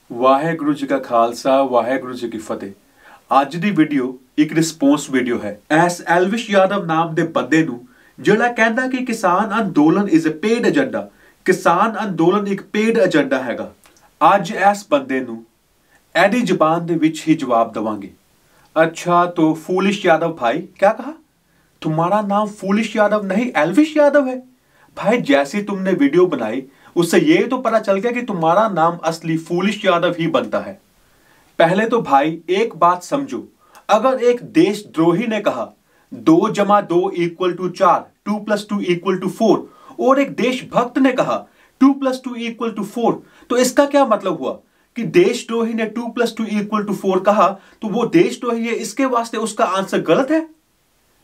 ਵਾਹਿਗੁਰੂ ਜੀ ਕਾ ਖਾਲਸਾ ਵਾਹਿਗੁਰੂ ਜੀ ਕੀ ਫਤਿਹ। ਅੱਜ ਦੀ ਵੀਡੀਓ ਇੱਕ ਰਿਸਪੌਂਸ ਵੀਡੀਓ ਹੈ ਐਸ ਐਲਵਿਸ਼ ਯਾਦਵ ਨਾਮ ਦੇ ਬੰਦੇ ਨੂੰ ਜਿਹੜਾ ਕਹਿੰਦਾ ਕਿ ਕਿਸਾਨ ਅੰਦੋਲਨ ਇਜ਼ ਅ ਪੇਡ ਏਜੰਡਾ। ਕਿਸਾਨ ਅੰਦੋਲਨ ਇੱਕ ਪੇਡ ਏਜੰਡਾ ਹੈਗਾ। ਅੱਜ ਇਸ ਬੰਦੇ ਨੂੰ ਐਡੀ ਜ਼ਬਾਨ ਦੇ ਵਿੱਚ ही जवाब देवांगे। अच्छा तो फूलिश यादव भाई क्या कहा? तुम्हारा नाम फूलिश यादव नहीं एल्विश यादव है। भाई जैसी तुमने वीडियो बनाई उससे ये तो पता चल गया कि तुम्हारा नाम असली फूलिश यादव ही बनता है। पहले तो भाई एक बात समझो, अगर एक देशद्रोही ने कहा 2 + 2 = 4, 2 + 2 = 4 और एक देशभक्त ने कहा 2 + 2 = 4, तो इसका क्या मतलब हुआ कि देशद्रोही ने 2 + 2 = 4 कहा तो वो देशद्रोही है, इसके वास्ते उसका आंसर गलत है।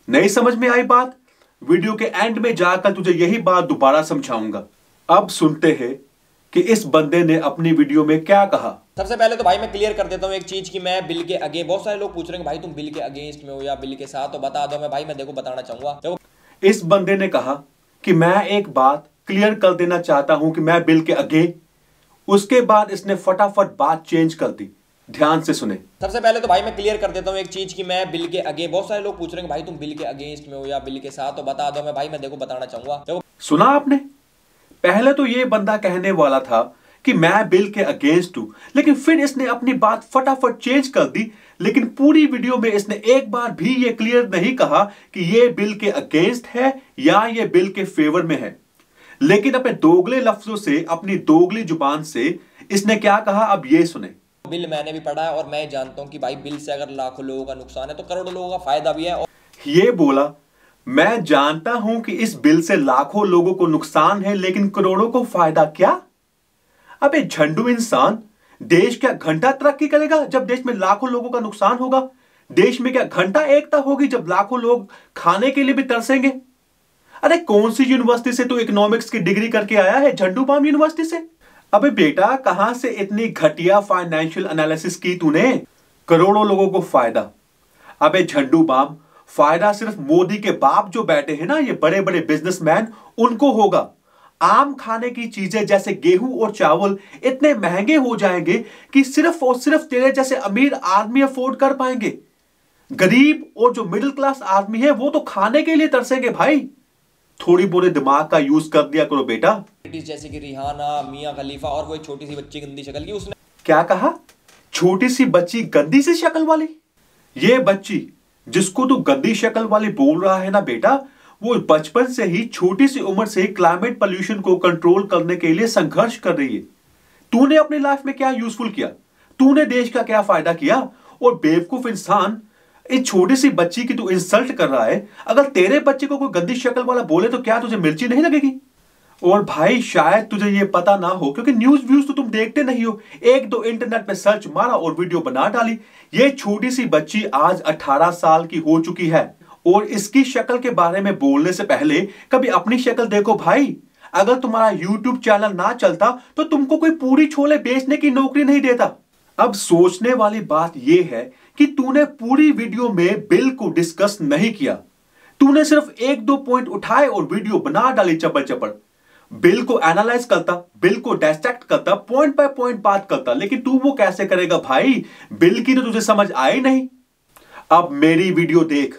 नहीं समझ में आई बात? वीडियो के एंड में जाकर तुझे यही बात दोबारा समझाऊंगा। अब सुनते हैं कि इस बंदे ने अपनी वीडियो में क्या कहा। सबसे पहले तो भाई मैं क्लियर कर देता हूँ एक चीज कि मैं बिल के अगेंस्ट, बहुत सारे लोग पूछ रहे हैं भाई तुम बिल के अगेंस्ट में हो या बिल के साथ, तो बता दो। मैं भाई मैं देखो बताना चाहूंगा, देखो इस बंदे ने कहा कि मैं एक बात क्लियर कर देना चाहता हूं कि मैं बिल के अगेंस्ट। उसके बाद इसने फटाफट बात चेंज कर दी। ध्यान से सुने। सबसे पहले तो भाई मैं क्लियर कर देता हूँ एक चीज कि मैं बिल के अगेंस्ट, बहुत सारे लोग पूछ रहे हैं भाई तुम बिल के अगेंस्ट में हो या बिल के साथ, तो बता दो। मैं भाई मैं देखो बताना चाहूंगा, देखो सुना आपने? पहले तो ये बंदा कहने वाला था कि मैं बिल के अगेंस्ट हूं, लेकिन फिर इसने अपनी बात फटाफट चेंज कर दी। लेकिन पूरी वीडियो में इसने एक बार भी ये क्लियर नहीं कहा कि ये बिल के अगेंस्ट है या ये बिल के फेवर में है। लेकिन अपने दोगले लफ्जों से, अपनी दोगली जुबान से इसने क्या कहा, अब ये सुने। बिल मैंने भी पढ़ा है और मैं जानता हूँ कि भाई बिल से अगर लाखों लोगों का नुकसान है तो करोड़ों लोगों का फायदा भी है। और ये बोला मैं जानता हूं कि इस बिल से लाखों लोगों को नुकसान है लेकिन करोड़ों को फायदा क्या? अबे झंडू इंसान, देश क्या घंटा तरक्की करेगा जब देश में लाखों लोगों का नुकसान होगा? देश में क्या घंटा एकता होगी जब लाखों लोग खाने के लिए भी तरसेंगे? अरे कौन सी यूनिवर्सिटी से तू इकोनॉमिक्स की डिग्री करके आया है? झंडू बाम यूनिवर्सिटी से? अबे बेटा कहां से इतनी घटिया फाइनेंशियल एनालिसिस की तूने? करोड़ों लोगों को फायदा। अबे झंडू बाम, फायदा सिर्फ मोदी के बाप जो बैठे हैं ना, ये बड़े बड़े बिजनेसमैन, उनको होगा। आम खाने की चीजें जैसे गेहूं और चावल इतने महंगे हो जाएंगे कि सिर्फ और सिर्फ तेरे जैसे अमीर आदमी अफोर्ड कर पाएंगे। गरीब और जो मिडिल क्लास आदमी है वो तो खाने के लिए तरसेंगे। भाई थोड़ी बोले दिमाग का यूज कर दिया करो बेटा। जैसे कि रिहाना, मियां खलीफा और वो एक छोटी सी बच्ची गंदी शक्ल की, उसने क्या कहा? छोटी सी बच्ची गंदी सी शक्ल वाली? ये बच्ची जिसको तू गंदी शक्ल वाली बोल रहा है ना बेटा, वो बचपन से ही, छोटी सी उम्र से ही क्लाइमेट पोल्यूशन को कंट्रोल करने के लिए संघर्ष कर रही है। तूने अपनी लाइफ में क्या यूजफुल किया? तूने देश का क्या फायदा किया? और बेवकूफ इंसान, इस छोटी सी बच्ची की तू इंसल्ट कर रहा है। अगर तेरे बच्चे को कोई गंदी शक्ल वाला बोले तो क्या तुझे मिर्ची नहीं लगेगी? और भाई शायद तुझे ये पता ना हो क्योंकि न्यूज व्यूज तो तुम देखते नहीं हो। एक दो इंटरनेट पे सर्च मारा और वीडियो बना डाली। ये छोटी सी बच्ची आज 18 साल की हो चुकी है और इसकी शक्ल के बारे में बोलने से पहले कभी अपनी शक्ल देखो भाई। अगर तुम्हारा यूट्यूब चैनल ना चलता तो तुमको कोई पूरी छोले बेचने की नौकरी नहीं देता। अब सोचने वाली बात यह है कि तूने पूरी वीडियो में बिल को डिस्कस नहीं किया। तूने सिर्फ 1-2 पॉइंट उठाए और वीडियो बना डाली चपड़ चपड़। बिल को एनालाइज करता, बिल को डायसेक्ट करता, पॉइंट बाय पॉइंट बात करता, लेकिन तू वो कैसे करेगा भाई? बिल की तो तुझे समझ आई नहीं। अब मेरी वीडियो देख,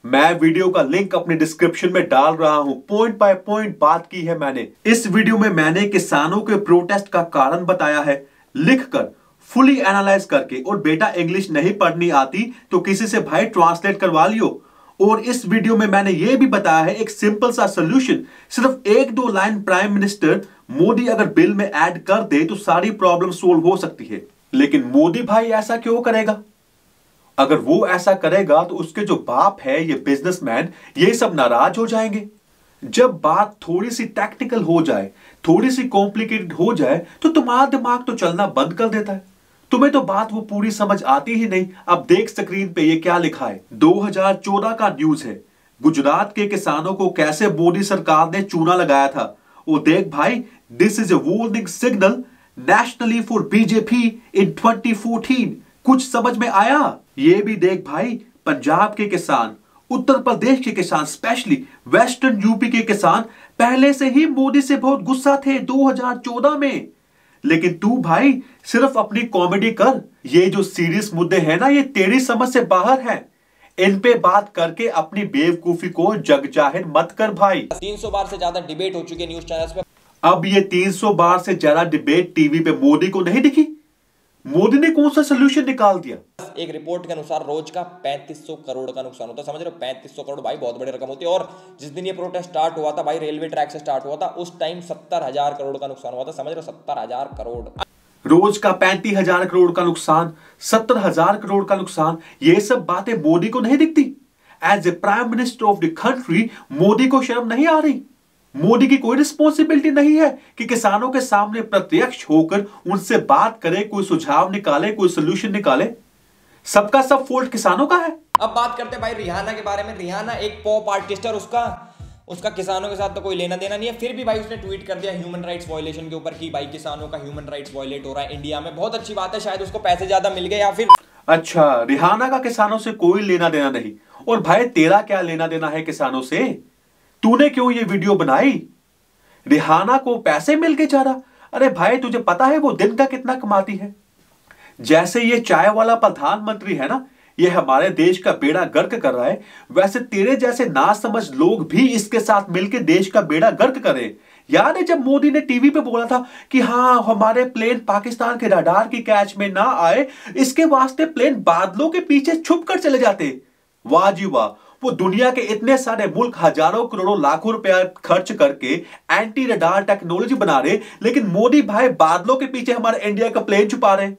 मैं वीडियो का लिंक अपने डिस्क्रिप्शन में डाल रहा हूं। पॉइंट बाय पॉइंट बात की है मैंने। इस वीडियो में मैंने किसानों के प्रोटेस्ट का कारण बताया है, लिखकर, फुली एनालाइज करके। और बेटा इंग्लिश नहीं पढ़नी आती तो किसी से भाई ट्रांसलेट करवा लियो। और इस वीडियो में मैंने यह भी बताया है एक सिंपल सा सॉल्यूशन, सिर्फ 1-2 लाइन प्राइम मिनिस्टर मोदी अगर बिल में ऐड कर दे तो सारी प्रॉब्लम सोल्व हो सकती है। लेकिन मोदी भाई ऐसा क्यों करेगा? अगर वो ऐसा करेगा तो उसके जो बाप है, ये बिजनेसमैन, ये सब नाराज हो जाएंगे। जब बात थोड़ी सी टेक्निकल हो जाए, थोड़ी सी कॉम्प्लिकेटेड हो जाए तो तुम्हारा दिमाग तो चलना बंद कर देता है। तुम्हें तो बात वो पूरी समझ आती ही नहीं। अब देख स्क्रीन पे ये क्या लिखा है, 2014 का न्यूज है। गुजरात के किसानों को कैसे मोदी सरकार ने चूना लगाया था। वो देख भाई, this is a warning signal nationally for BJP in 2014। कुछ समझ में आया? ये भी देख भाई, पंजाब के किसान, उत्तर प्रदेश के किसान, स्पेशली वेस्टर्न यूपी के किसान पहले से ही मोदी से बहुत गुस्सा थे 2014 में। लेकिन तू भाई सिर्फ अपनी कॉमेडी कर। ये जो सीरियस मुद्दे हैं ना, ये तेरी समझ से बाहर हैं। इन पे बात करके अपनी बेवकूफी को जग जाहिर मत कर भाई। 300 बार से ज्यादा डिबेट हो चुकी है न्यूज चैनल्स पे। अब ये 300 बार से ज्यादा डिबेट टीवी पे मोदी को नहीं दिखी? मोदी ने कौन सा सोल्यूशन निकाल दिया? एक रिपोर्ट के अनुसार रोज का 3500 करोड़ का नुकसान होता है। समझ रहे हो? 3500 करोड़ भाई बहुत बड़ी रकम होती है। और जिस दिन ये प्रोटेस्ट स्टार्ट हुआ था भाई, रेलवे ट्रैक से स्टार्ट हुआ था, उस टाइम 70,000 करोड़ का नुकसान हुआ था। समझ रहे हो? 70,000 करोड़। रोज का 35,000 करोड़ का नुकसान, 70,000 करोड़ का नुकसान, ये सब बातें मोदी को नहीं दिखती? As a prime minister of the country Modi को शर्म नहीं आ रही? मोदी की कोई रिस्पॉन्सिबिलिटी नहीं है कि किसानों के सामने प्रत्यक्ष होकर उनसे बात करे, कोई सुझाव निकाले, कोई सोल्यूशन निकाले? सबका सब फॉल्ट किसानों का है। अब बात करते हैं भाई रिहाना के बारे में। रिहाना एक पॉप आर्टिस्ट है और उसका किसानों के साथ तो कोई लेना देना नहीं है। फिर भी भाई उसने ट्वीट कर दिया ह्यूमन राइट्स वायलेशन के ऊपर कि भाई किसानों का ह्यूमन राइट्स वायलेट हो रहा है इंडिया में। बहुत अच्छी बात है, शायद उसको पैसे ज्यादा मिल गए या फिर। अच्छा, रिहाना का किसानों से कोई लेना देना नहीं। और भाई तेरा क्या लेना देना है किसानों से? तूने क्यों ये वीडियो बनाई? रिहाना को पैसे मिल गए ज्यादा? अरे भाई तुझे पता है वो दिन का कितना कमाती है? जैसे ये चाय वाला प्रधानमंत्री है ना, ये हमारे देश का बेड़ा गर्क कर रहा है, वैसे तेरे जैसे नासमझ लोग भी इसके साथ मिलकर देश का बेड़ा गर्क करें। याद है जब मोदी ने टीवी पे बोला था कि हाँ हमारे प्लेन पाकिस्तान के रडार की कैच में ना आए, इसके वास्ते प्लेन बादलों के पीछे छुप कर चले जाते। वाह जी वाह, वो दुनिया के इतने सारे मुल्क हजारों करोड़ों लाखों रुपया खर्च करके एंटी रडार टेक्नोलॉजी बना रहे, लेकिन मोदी भाई बादलों के पीछे हमारे इंडिया का प्लेन छुपा रहे।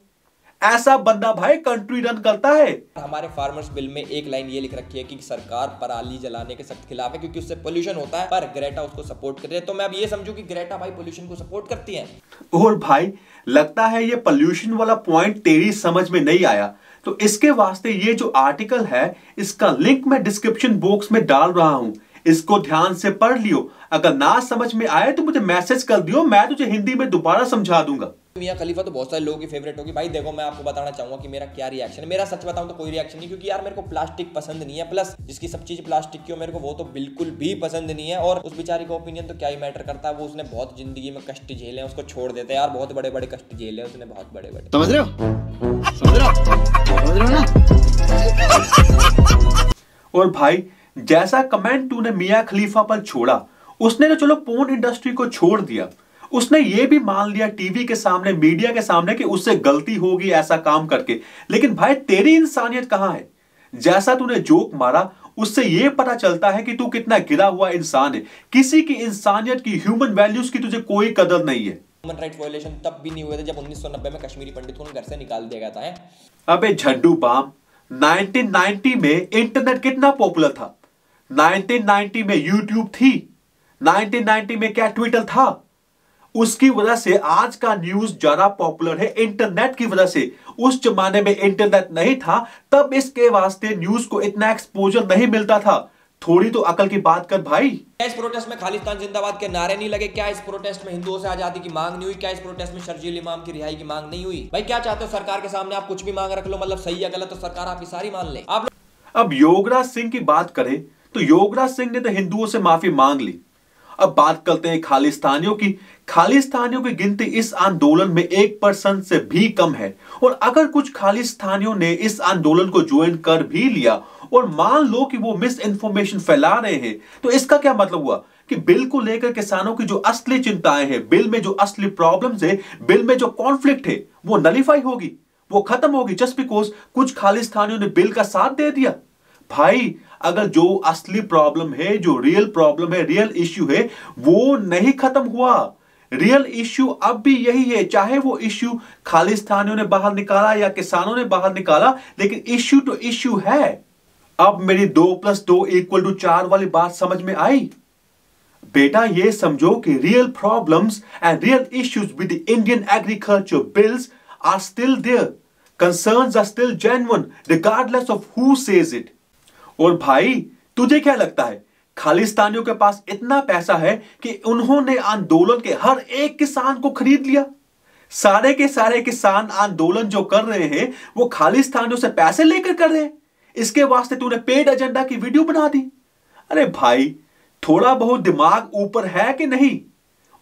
ऐसा बंदा भाई कंट्री रन करता है। हमारे फार्मर्स बिल में एक लाइन ये लिख रखी है कि सरकार पराली जलाने के सख्त खिलाफ है क्योंकि उससे पोल्यूशन होता है, पर ग्रेटा उसको सपोर्ट कर रही है। तो मैं अब ये समझू कि ग्रेटा भाई पोल्यूशन को सपोर्ट करती है। और भाई लगता है ये पोल्यूशन वाला पॉइंट तेरी समझ में नहीं आया, तो इसके वास्ते ये जो आर्टिकल है इसका लिंक मैं डिस्क्रिप्शन बॉक्स में डाल रहा हूं, इसको ध्यान से पढ़ लियो। अगर ना समझ में आए तो मुझे मैसेज कर दियो, मैं तुझे हिंदी में दोबारा समझा दूंगा। मियां खलीफा तो बहुत सारे लोगों की फेवरेट होगी। भाई देखो मैं आपको बताना चाहूंगा कि मेरा क्या रिएक्शन है। मेरा सच बताऊं तो कोई रिएक्शन नहीं, क्योंकि यार मेरे को प्लास्टिक पसंद नहीं है। प्लस जिसकी सब चीज प्लास्टिक की हो मेरे को वो तो बिल्कुल भी पसंद नहीं है। और उस बेचारी का ओपिनियन तो क्या ही मैटर करता है, वो उसने बहुत जिंदगी में कष्ट झेले हैं, उसको छोड़ देते हैं यार। बहुत बड़े बड़े कष्ट झेले हैं उसने, बहुत बड़े बड़े। समझ रहे हो? समझ रहे हो ना? और भाई जैसा कमेंट तूने मियां खलीफा पर छोड़ा, उसने तो चलो पोर्न इंडस्ट्री को छोड़ दिया, उसने ये भी मान लिया टीवी के सामने, मीडिया के सामने कि उससे गलती होगी ऐसा काम करके। लेकिन भाई तेरी इंसानियत कहां है? जैसा तूने जोक मारा उससे यह पता चलता है कि तू कितना गिरा हुआ इंसान है। किसी की इंसानियत की, ह्यूमन वैल्यूज की तुझे कोई कदर नहीं है। ह्यूमन राइट्स वायलेशन तब भी नहीं हुए थे जब 1990 में कश्मीरी पंडित को घर से निकाल दिया गया था। अबे झंडू बाम, 1990 में इंटरनेट कितना पॉपुलर था? 1990 में यूट्यूब थी? 1990 में क्या ट्विटर था? उसकी वजह से आज का न्यूज ज्यादा पॉपुलर है, इंटरनेट की वजह से। उस जमाने में इंटरनेट नहीं था, तब इसके वास्ते न्यूज को इतना एक्सपोजर नहीं मिलता था। थोड़ी तो अकल की बात कर भाई। क्या इस प्रोटेस्ट में खालिस्तान जिंदाबाद के नारे नहीं लगे? क्या इस प्रोटेस्ट में हिंदुओं से आजादी की मांग नहीं हुई? क्या इस प्रोटेस्ट में शर्जील इमाम की रिहाई की मांग नहीं हुई? भाई क्या चाहते हो? सरकार के सामने आप कुछ भी मांग रख लो, मतलब सही या गलत, तो सरकार आपकी सारी मान ले। आप अब योगराज सिंह की बात करें तो योगराज सिंह ने तो हिंदुओं से माफी मांग ली। अब बात करते हैं खालिस्तानियों की। खालिस्तानियों की गिनती इस आंदोलन में 1% से भी कम है। और अगर कुछ खालिस्तानियों ने इस आंदोलन को ज्वाइन कर भी लिया और मान लो कि वो मिस इन्फॉर्मेशन फैला रहे हैं, तो इसका क्या मतलब हुआ कि बिल को लेकर किसानों की जो असली चिंताएं हैं, बिल में जो असली प्रॉब्लम्स है, बिल में जो कॉन्फ्लिक्ट है, वो नलीफाई होगी, वो खत्म होगी जस्ट बिकॉज कुछ खालिस्तानियों ने बिल का साथ दे दिया। भाई अगर जो असली प्रॉब्लम है, जो रियल प्रॉब्लम है, रियल इश्यू है, वो नहीं खत्म हुआ। रियल इश्यू अब भी यही है, चाहे वो इश्यू खालिस्तानियों ने बाहर निकाला या किसानों ने बाहर निकाला, लेकिन इश्यू तो इश्यू है। अब मेरी 2+2=4 वाली बात समझ में आई? बेटा ये समझो कि real problems and real issues with the Indian agriculture bills are still there. Concerns are still genuine regardless of who says it. और भाई तुझे क्या लगता है खालिस्तानियों के पास इतना पैसा है कि उन्होंने आंदोलन के हर एक किसान को खरीद लिया? सारे के सारे किसान आंदोलन जो कर रहे हैं वो खालिस्तानियों से पैसे लेकर कर रहे हैं। इसके वास्ते तूने पेड एजेंडा की वीडियो बना दी। अरे भाई थोड़ा बहुत दिमाग ऊपर है कि नहीं?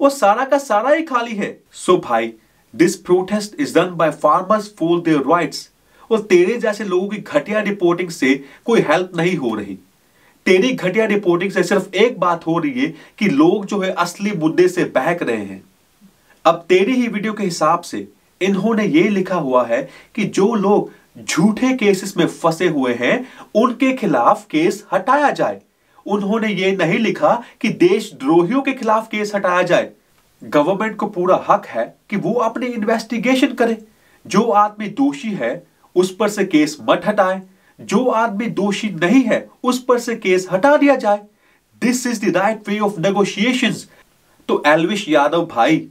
वो सारा का सारा ही खाली है। सो भाई this protest is done by farmers for their rights. और तेरे जैसे लोगों की घटिया रिपोर्टिंग से कोई हेल्प नहीं हो रही। तेरी घटिया रिपोर्टिंग से सिर्फ एक बात हो रही है कि लोग जो है असली मुद्दे से बहक रहे हैं। अब तेरी ही वीडियो के हिसाब से इन्होंने ये लिखा हुआ है कि जो लोग झूठे केसेस में फंसे हुए हैं उनके खिलाफ केस हटाया जाए। उन्होंने ये नहीं लिखा कि देशद्रोहियों के खिलाफ केस हटाया जाए। गवर्नमेंट को पूरा हक है कि वो अपनी इन्वेस्टिगेशन करे। जो आदमी दोषी है उस पर से केस मत हटाए, जो आदमी दोषी नहीं है उस पर से केस हटा दिया जाए। This is the right way of negotiations. तो एल्विश यादव भाई,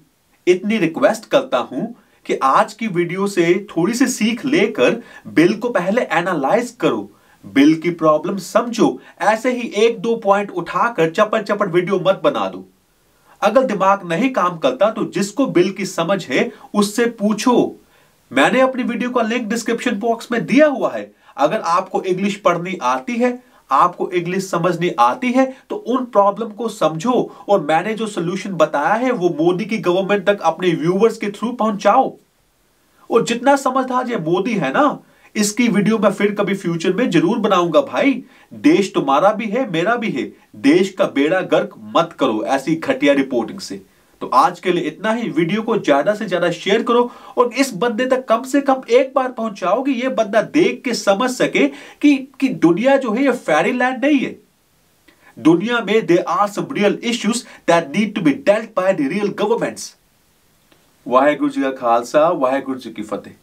इतनी रिक्वेस्ट करता हूं कि आज की वीडियो से थोड़ी सी सीख लेकर बिल को पहले एनालाइज करो, बिल की प्रॉब्लम समझो। ऐसे ही एक दो पॉइंट उठाकर चपड़ चपड़ वीडियो मत बना दो। अगर दिमाग नहीं काम करता तो जिसको बिल की समझ है उससे पूछो। मैंने अपनी वीडियो का लिंक डिस्क्रिप्शन बॉक्स में दिया हुआ है। अगर आपको इंग्लिश पढ़नी आती है, आपको इंग्लिश समझनी आती है, तो उन प्रॉब्लम को समझो और मैंने जो सोल्यूशन बताया है वो मोदी की गवर्नमेंट तक अपने व्यूवर्स के थ्रू पहुंचाओ। और जितना समझदार ये मोदी है ना, इसकी वीडियो मैं फिर कभी फ्यूचर में जरूर बनाऊंगा भाई। देश तुम्हारा भी है, मेरा भी है। देश का बेड़ा गर्क मत करो ऐसी घटिया रिपोर्टिंग से। तो आज के लिए इतना ही। वीडियो को ज्यादा से ज्यादा शेयर करो और इस बंदे तक कम से कम एक बार पहुंचाओ कि ये बंदा देख के समझ सके कि दुनिया जो है ये फेरी लैंड नहीं है। दुनिया में there are some real issues that need to be dealt by the real governments. Waheguru ji का खालसा, वाहेगुरु जी की फतेह।